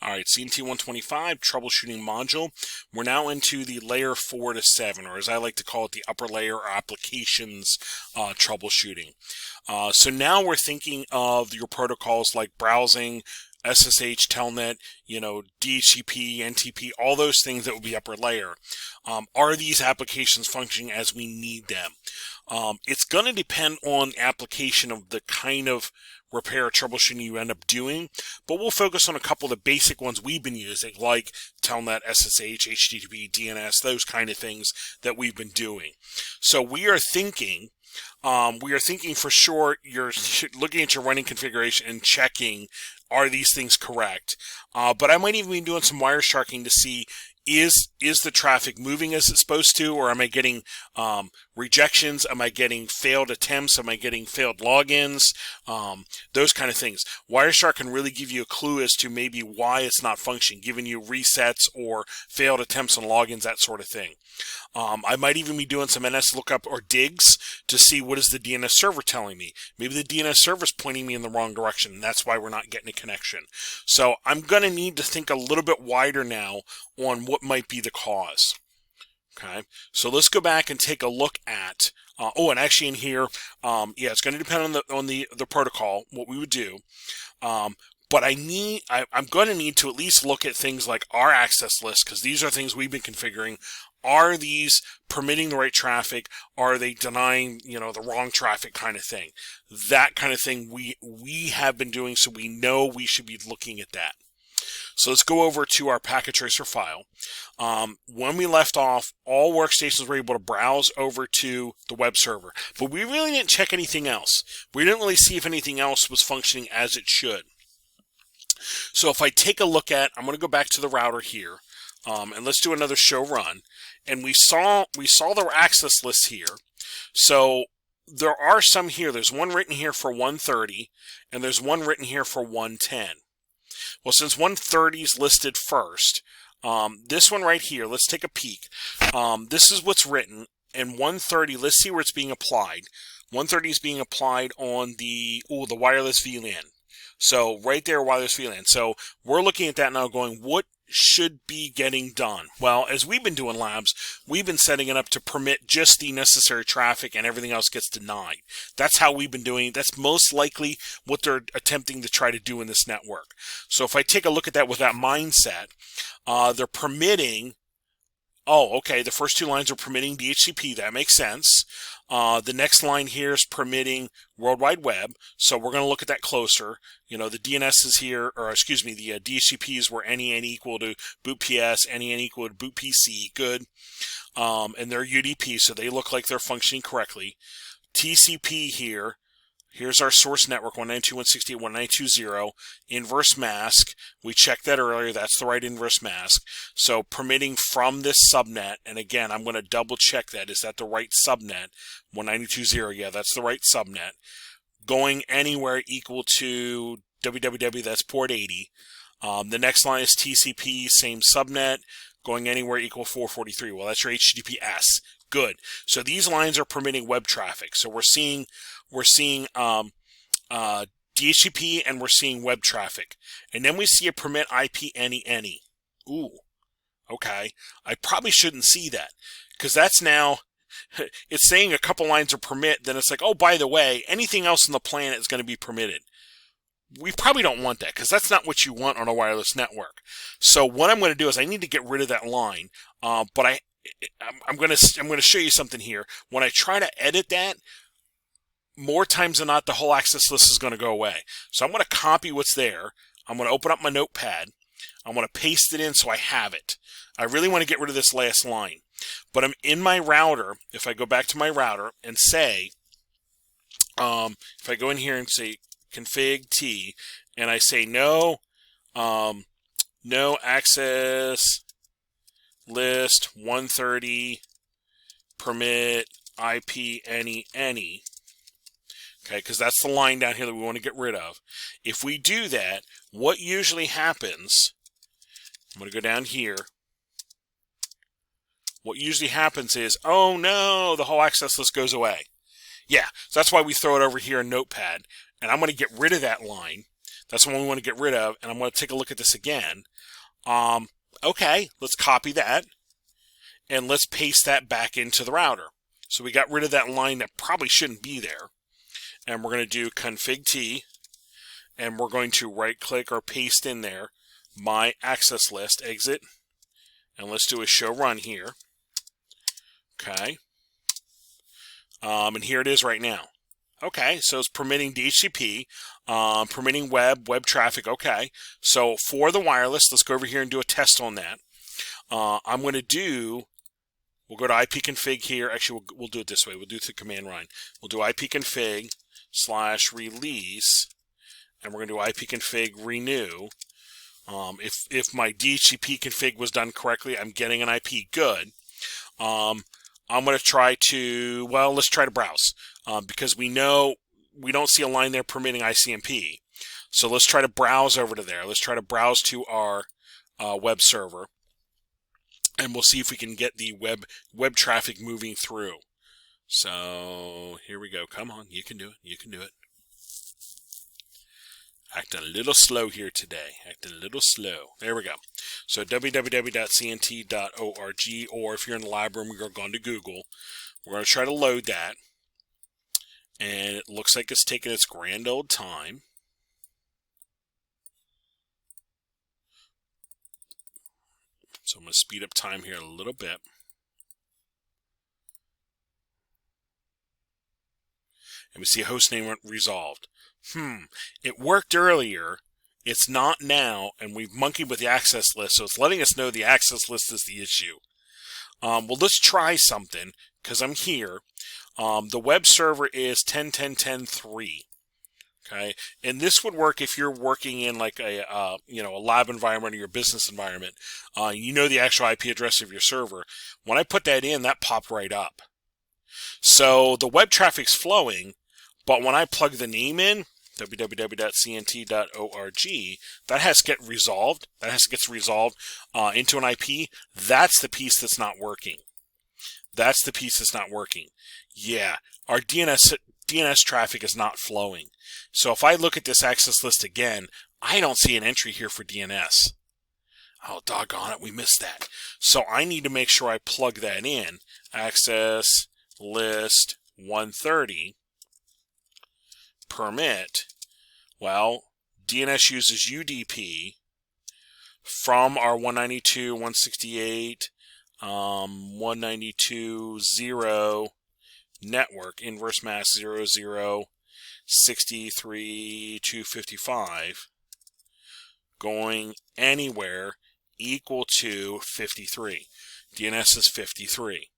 All right, CNT125 troubleshooting module. We're now into the layer 4 to 7, or as I like to call it, the upper layer or applications troubleshooting. So now we're thinking of your protocols like browsing, SSH, Telnet, DHCP, NTP, all those things that would be upper layer. Are these applications functioning as we need them? It's going to depend on application of the kind of repair or troubleshooting you end up doing, but we'll focus on a couple of the basic ones we've been using, like Telnet, SSH, HTTP, DNS, those kind of things that we've been doing. So we are thinking for sure you're looking at your running configuration and checking, are these things correct? But I might even be doing some Wiresharking to see, is the traffic moving as it's supposed to, or am I getting rejections? Am I getting failed attempts? Am I getting failed logins? Those kind of things. Wireshark can really give you a clue as to maybe why it's not functioning, giving you resets or failed attempts on logins, that sort of thing. I might even be doing some NS lookup or digs to see what is the DNS server telling me. Maybe the DNS server is pointing me in the wrong direction, and that's why we're not getting a connection. So I'm going to need to think a little bit wider now on what might be the cause. Okay, so let's go back and take a look at, and actually in here, it's going to depend on the protocol, what we would do. But I'm going to need to at least look at things like our access list, because these are things we've been configuring. Are these permitting the right traffic? Are they denying, the wrong traffic kind of thing? That kind of thing we have been doing, so we know we should be looking at that. So let's go over to our packet tracer file. When we left off, all workstations were able to browse over to the web server, but we really didn't check anything else. We didn't really see if anything else was functioning as it should. So if I take a look at, I'm going to go back to the router here, and let's do another show run. And we saw the access list here. So there are some here. There's one written here for 130, and there's one written here for 110. Well, since 130 is listed first, this one right here, let's take a peek. This is what's written, and 130, let's see where it's being applied. 130 is being applied on the wireless VLAN. So right there, wireless VLAN. So we're looking at that now going, what should be getting done? Well, as we've been doing labs, we've been setting it up to permit just the necessary traffic and everything else gets denied. That's how we've been doing it. That's most likely what they're attempting to try to do in this network. So if I take a look at that with that mindset, they're permitting, the first two lines are permitting DHCP. That makes sense. The next line here is permitting World Wide Web, so we're going to look at that closer. The DNS is here, the DHCPs were NEN equal to boot PS, NEN equal to boot PC, good. And they're UDP, so they look like they're functioning correctly. TCP here, here's our source network, 192.168.192.0, inverse mask. We checked that earlier. That's the right inverse mask. So permitting from this subnet, and again, I'm going to double check that. Is that the right subnet? 192.0, yeah, that's the right subnet. Going anywhere equal to www, that's port 80. The next line is TCP, same subnet. Going anywhere equal 443. Well, that's your HTTPS. Good. So these lines are permitting web traffic. So we're seeing DHCP and we're seeing web traffic. And then we see a permit IP any. Ooh, okay. I probably shouldn't see that, because that's now, it's saying a couple lines are permit, then it's like, oh, by the way, anything else on the planet is going to be permitted. We probably don't want that, because that's not what you want on a wireless network. So what I'm going to do is I need to get rid of that line, but I'm going to show you something here. When I try to edit that, more times than not, the whole access list is going to go away. So I'm going to copy what's there. I'm going to open up my notepad. I'm going to paste it in so I have it. I really want to get rid of this last line. But I'm in my router. If I go back to my router and say, if I go in here and say config T, and I say no access list 130 permit IP any. Okay, because that's the line down here that we want to get rid of. If we do that, what usually happens, I'm going to go down here. What usually happens is, oh no, the whole access list goes away. Yeah, so that's why we throw it over here in Notepad. And I'm going to get rid of that line. That's the one we want to get rid of, and I'm going to take a look at this again. Okay, let's copy that, and let's paste that back into the router. So we got rid of that line that probably shouldn't be there. And we're going to do config T, and we're going to right-click or paste in there my access list, exit, and let's do a show run here. Okay. And here it is right now. Okay, so it's permitting DHCP, permitting web traffic. Okay, so for the wireless, let's go over here and do a test on that. I'm going to do, we'll go to ipconfig here. Actually, we'll do it this way. We'll do it through command line. We'll do ipconfig/release, and we're going to do ipconfig renew. If my DHCP config was done correctly, I'm getting an IP good. I'm going to try to, well, let's try to browse, because we know we don't see a line there permitting ICMP. So let's try to browse over to there. Let's try to browse to our web server, and we'll see if we can get the web traffic moving through. So here we go. Come on, you can do it. You can do it. Acting a little slow here today. Acting a little slow. There we go. So www.cnt.org, or if you're in the lab room, you're going to Google. We're going to try to load that. And it looks like it's taking its grand old time. So I'm going to speed up time here a little bit. And we see host name resolved. It worked earlier. It's not now, and we've monkeyed with the access list, so it's letting us know the access list is the issue. Well, let's try something, because I'm here. The web server is 10.10.10.3. Okay, and this would work if you're working in like a a lab environment or your business environment. You know the actual IP address of your server. When I put that in, that popped right up. So the web traffic's flowing, but when I plug the name in, www.cnt.org, that has to get resolved. That has to get resolved into an IP. That's the piece that's not working. That's the piece that's not working. Yeah, our DNS traffic is not flowing. So if I look at this access list again, I don't see an entry here for DNS. Oh, doggone it, we missed that. So I need to make sure I plug that in. Access list 130 permit. Well, DNS uses UDP from our 192.168 192.0 network, inverse mask 00.63.255, going anywhere equal to 53. DNS is 53.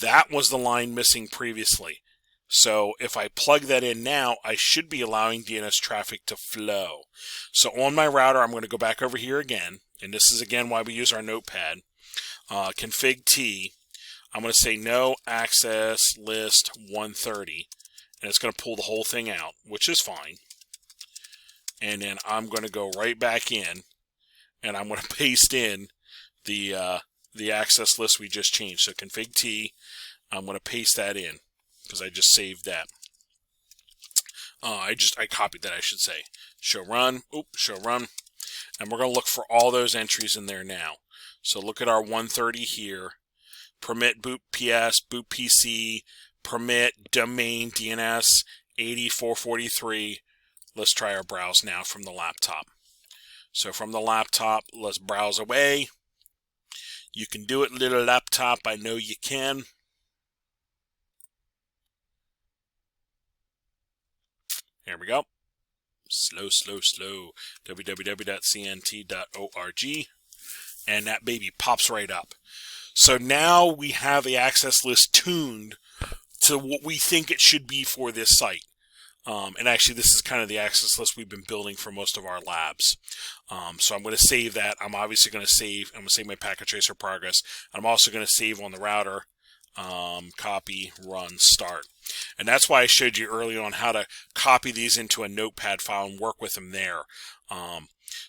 That was the line missing previously. So if I plug that in now, I should be allowing DNS traffic to flow. So on my router, I'm going to go back over here again, and this is again why we use our notepad. Config T. I'm going to say no access list 130, and it's going to pull the whole thing out, which is fine. And then I'm going to go right back in, and I'm going to paste in the access list we just changed. So config T, I'm going to paste that in because I just saved that. I copied that, I should say. Show run, show run, and we're going to look for all those entries in there now. So look at our 130 here. Permit boot PS, boot PC, permit domain DNS 8443. Let's try our browse now from the laptop. So from the laptop, let's browse away. You can do it, little laptop. I know you can. Here we go. Slow, slow, slow. www.cnt.org. And that baby pops right up. So now we have the access list tuned to what we think it should be for this site. And actually, this is kind of the access list we've been building for most of our labs. So I'm going to save that. I'm obviously going to save. I'm going to save my packet tracer progress. I'm also going to save on the router. Copy, run, start. And that's why I showed you earlier on how to copy these into a notepad file and work with them there.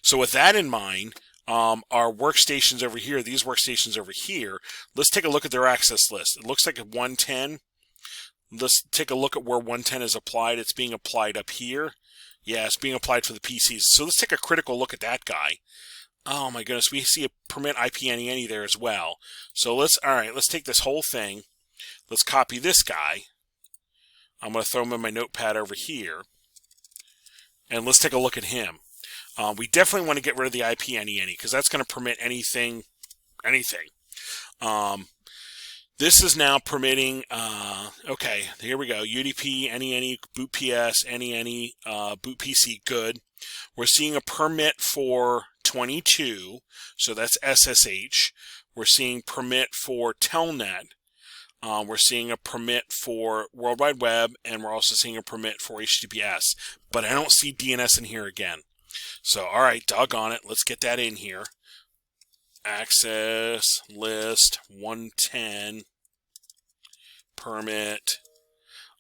So with that in mind, our workstations over here, these workstations over here, let's take a look at their access list. It looks like a 110. Let's take a look at where 110 is applied. It's being applied up here. Yeah, it's being applied for the PCs. So let's take a critical look at that guy. Oh my goodness, we see a permit IP there as well. So let's take this whole thing. Let's copy this guy. I'm going to throw him in my notepad over here. And let's take a look at him. We definitely want to get rid of the IP because that's going to permit anything. This is now permitting, okay, here we go. UDP, NENE, boot PS, NENE, boot PC, good. We're seeing a permit for 22, so that's SSH. We're seeing permit for Telnet. We're seeing a permit for World Wide Web, and we're also seeing a permit for HTTPS. But I don't see DNS in here again. So, all right, doggone it. Let's get that in here. Access list 110 permit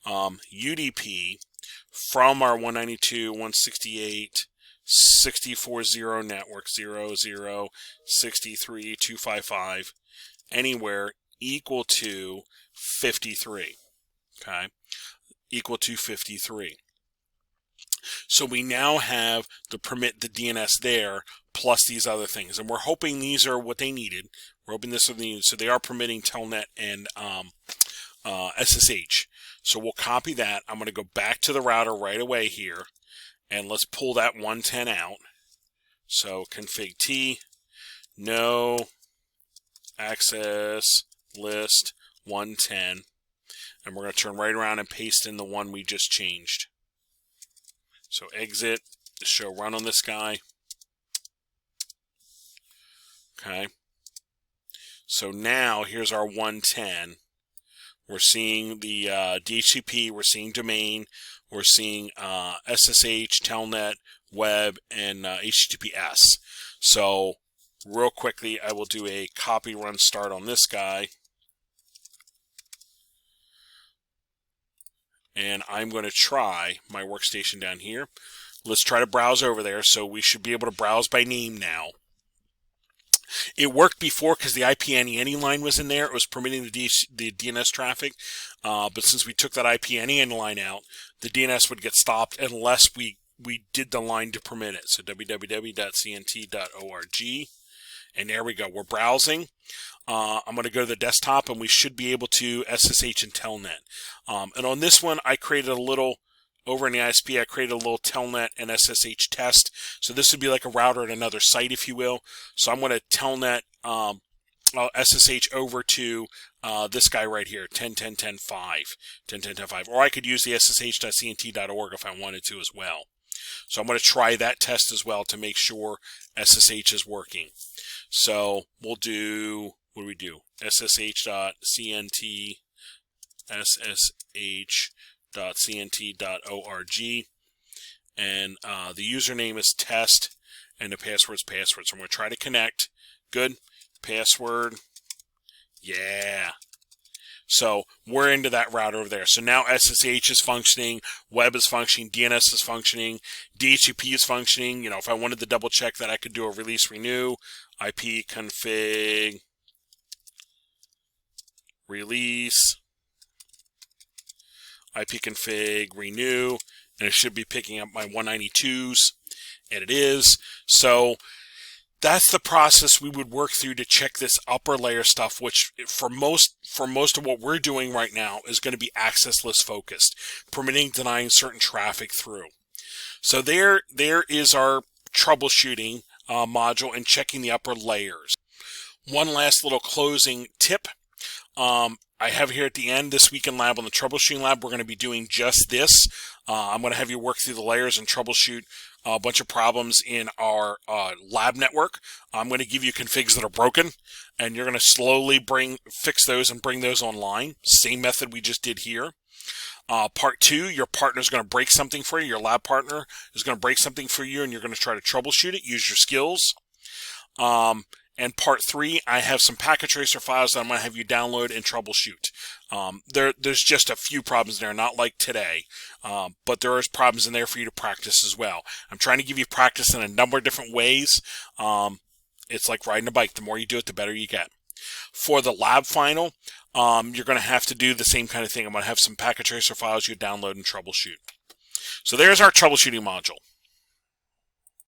UDP from our 192.168.64.0 network 0.0.63.255 anywhere equal to 53. Okay, equal to 53. So we now have the permit the DNS there, plus these other things. And we're hoping these are what they needed. We're hoping this is what they needed. So they are permitting Telnet and SSH. So we'll copy that. I'm going to go back to the router right away here. And let's pull that 110 out. So config T, no access list 110. And we're going to turn right around and paste in the one we just changed. So exit, show run on this guy. Okay. So now here's our 110. We're seeing the DHCP, we're seeing domain, we're seeing SSH, Telnet, web, and HTTPS. So real quickly, I will do a copy run start on this guy. And I'm going to try my workstation down here. Let's try to browse over there. So we should be able to browse by name now. It worked before because the IP line was in there. It was permitting the DNS traffic. But since we took that IP line out, the DNS would get stopped unless we did the line to permit it. So www.cnt.org. And there we go. We're browsing. I'm going to go to the desktop, and we should be able to SSH and Telnet. And on this one, I created a little, over in the ISP, I created a little Telnet and SSH test. So this would be like a router at another site, if you will. So I'm going to Telnet SSH over to this guy right here, 10.10.10.5. Or I could use the ssh.cnt.org if I wanted to as well. So I'm going to try that test as well to make sure SSH is working. So we'll do, what do we do? ssh.cnt, ssh.cnt.org, and the username is test, and the password's password. So I'm going to try to connect. Good. Password. Yeah. So we're into that router over there. So now SSH is functioning, web is functioning, DNS is functioning, DHCP is functioning. You know, if I wanted to double check that, I could do a release renew, IP config, release, IP config, renew, and it should be picking up my 192s, and it is. So that's the process we would work through to check this upper layer stuff, which for most of what we're doing right now is going to be access list focused, permitting, denying certain traffic through. So there is our troubleshooting module and checking the upper layers. One last little closing tip. I have here at the end, this week in lab on the troubleshooting lab, we're going to be doing just this. I'm going to have you work through the layers and troubleshoot a bunch of problems in our lab network. I'm going to give you configs that are broken, and you're going to slowly fix those and bring those online. Same method we just did here. Part 2, your partner is going to break something for you. Your lab partner is going to break something for you, and you're going to try to troubleshoot it. Use your skills. And part 3, I have some packet tracer files that I'm going to have you download and troubleshoot. There's just a few problems there, not like today, but there is problems in there for you to practice as well. I'm trying to give you practice in a number of different ways. It's like riding a bike. The more you do it, the better you get. For the lab final, you're going to have to do the same kind of thing. I'm going to have some packet tracer files you download and troubleshoot. So there's our troubleshooting module.